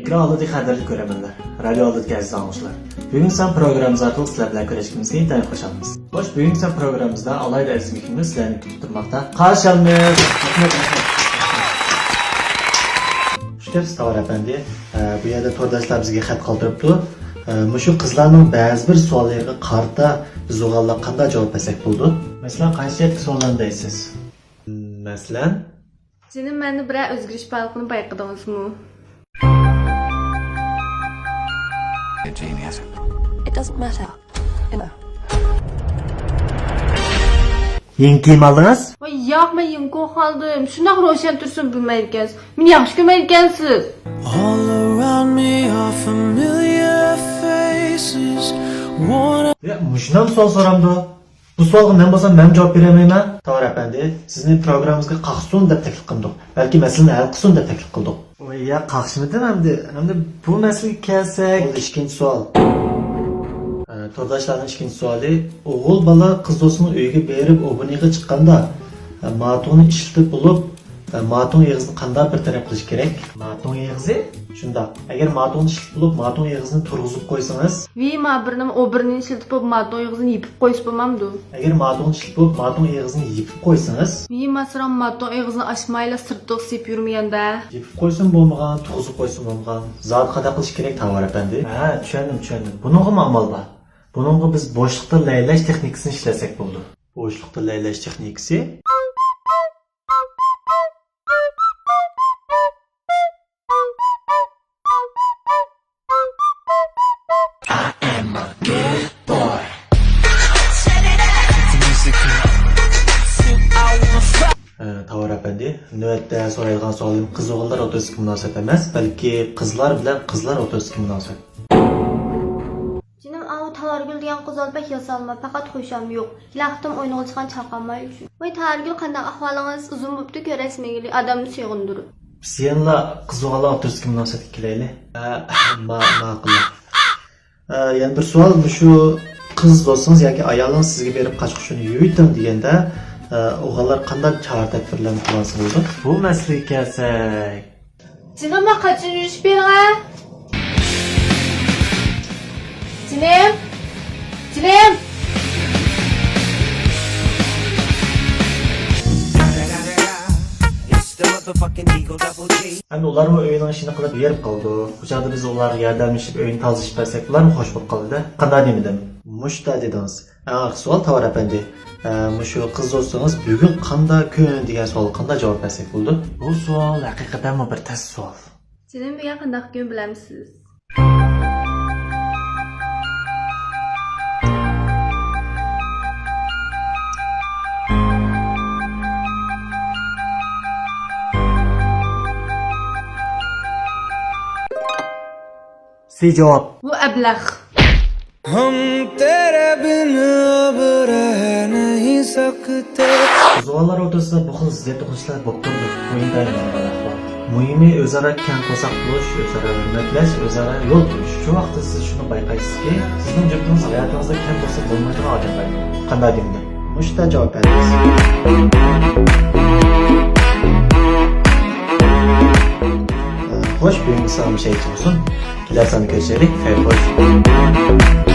Ekran oldidagi qadrli ko'rarmanlar, radio oldidagi aziz anglovchilar. Bugun sen programmamiz orqali sizlar bilan ko'rishimizga intayin xushamiz. Xo'sh, bugun sen programmamizda alayda aziz mehmonimiz sizlarni kutib turmoqda. Qarshi olamiz. Xushkepsiz Tovar apandi. Bu yerda to'rdoshlar bizga xat qoldiribdi. Mushu qizlarning ba'zi bir savollariga qarata biz o'g'illar qanday javob bersak bo'ldi? Masalan, qancha savollarni deysiz? Masalan, Senin mende birer özgürlük balıkını bayqadыңызмы? Genius. It doesn't matter, you know. Yeni kiyim aldınız? Voy, yo'q, men yunqo qoldim. Shundoq ro'shan tursin bilmaydi ekansiz. Meni yaxshi ko'rmaydi ekansiz. All around me are familiar faces. Ya, muşunam sual soramdı. Bu sualga men bo'lsam men javob beramayman. Tovar apandi, sizning programmangizga qaqsun deb taklif qildik. Balki masalani hal qilsin deb taklif qildik. Voy, ya qaqshimidim hamda bu masalaga kelsak, ikkinchi savol. To'rdoshlarning ikkinchi savoli, o'g'il bola qiz do'stining uyiga berib, obuniga chiqqanda matoni ishlatib bo'lib, maton yig'izini qanday bir taraf qilish kerak? Maton yig'izi shundoq. Agar maton ishlatib bo'lib, maton yig'izini turg'izib qo'ysangiz, Vi ma birini o birini ishlatib bo'lib, maton yig'izini yipib qo'yib bo'lmamdi. agar maton ishlatib bo'lib, maton yig'izini yipib qo'ysangiz, Vi masalan maton yig'izini ochmayla sirtib sep yurmaganda. yipib qo'ysin bo'lmagan, turg'izib qo'ysin bo'lmagan, zot qanday qilish kerak Tovar apandi? Ha, tushundim. Buningga amal bor. Buningga biz bo'shliqda laylash texnikasini ishlasak bo'ldi. Bo'shliqda laylash texnikasi Tovar apandi, navbatda so'raydigan savolim qiz o'g'illar o'rtasidagi munosabat emas, balki qizlar bilan qizlar o'rtasidagi munosabat. Canım avu Tavargül degan qiz olbak yasalma, faqat xusham yo'q. Laqtim o'ynaga chiqqan chaqanmay uchun. Voy Tavargül qanday ahvolingiz? Uzun bo'pti ko'rasmagili, odamni sevindirib. Biz yana qiz o'g'illar o'rtasidagi munosabatga kelaylik. Ma'qul. Yana bir savol, shu qiz do'stingiz yoki ayolingiz sizga berib qochqishini yuydim deganda o'g'illar qanday chora-tadbirlarni qilsa bo'ladi? Bu masalaga kelsak, Canım qachon yurish bering? Jinim. Endi ularmi o'yining ishini qilib berib qoldi. Bu yerda biz ularga yordamlashib o'yin tozalashib bersak, ularmi xush bo'lib qoladi. Qanday demidim? Mushta dedingiz. Aniq savol Tovar apandi. Mushu qiz do'stingiz bugun qanday kun degan savolga qanday javob bersak bo'ldi? Bu savol haqiqatan bir tas savol. Senin bugun qanday kun bilamsiz? Si javob. Bu ablah. हम तेरे बिन अब रह नहीं सकते. Qizlar o'rtasida bu xil ziddiyat to'qnashuvlar bo'lib turdi. O'yindan ahvol. Muhimi o'zaro kang qo'saq bo'lish, o'zaro hurmatlash, o'zaro yo'l qo'yish. Shu vaqtda siz shuni bayqaysizki, sizning juftligingiz hayotingizda kam bo'lsa bo'lmaydigan odamlar. Qanday deydi? Mushta javob berasiz. Xo'sh, bugungi savolimiz bo'lsin. Kelar sani ko'rishaylik. Xayr bo'lsin.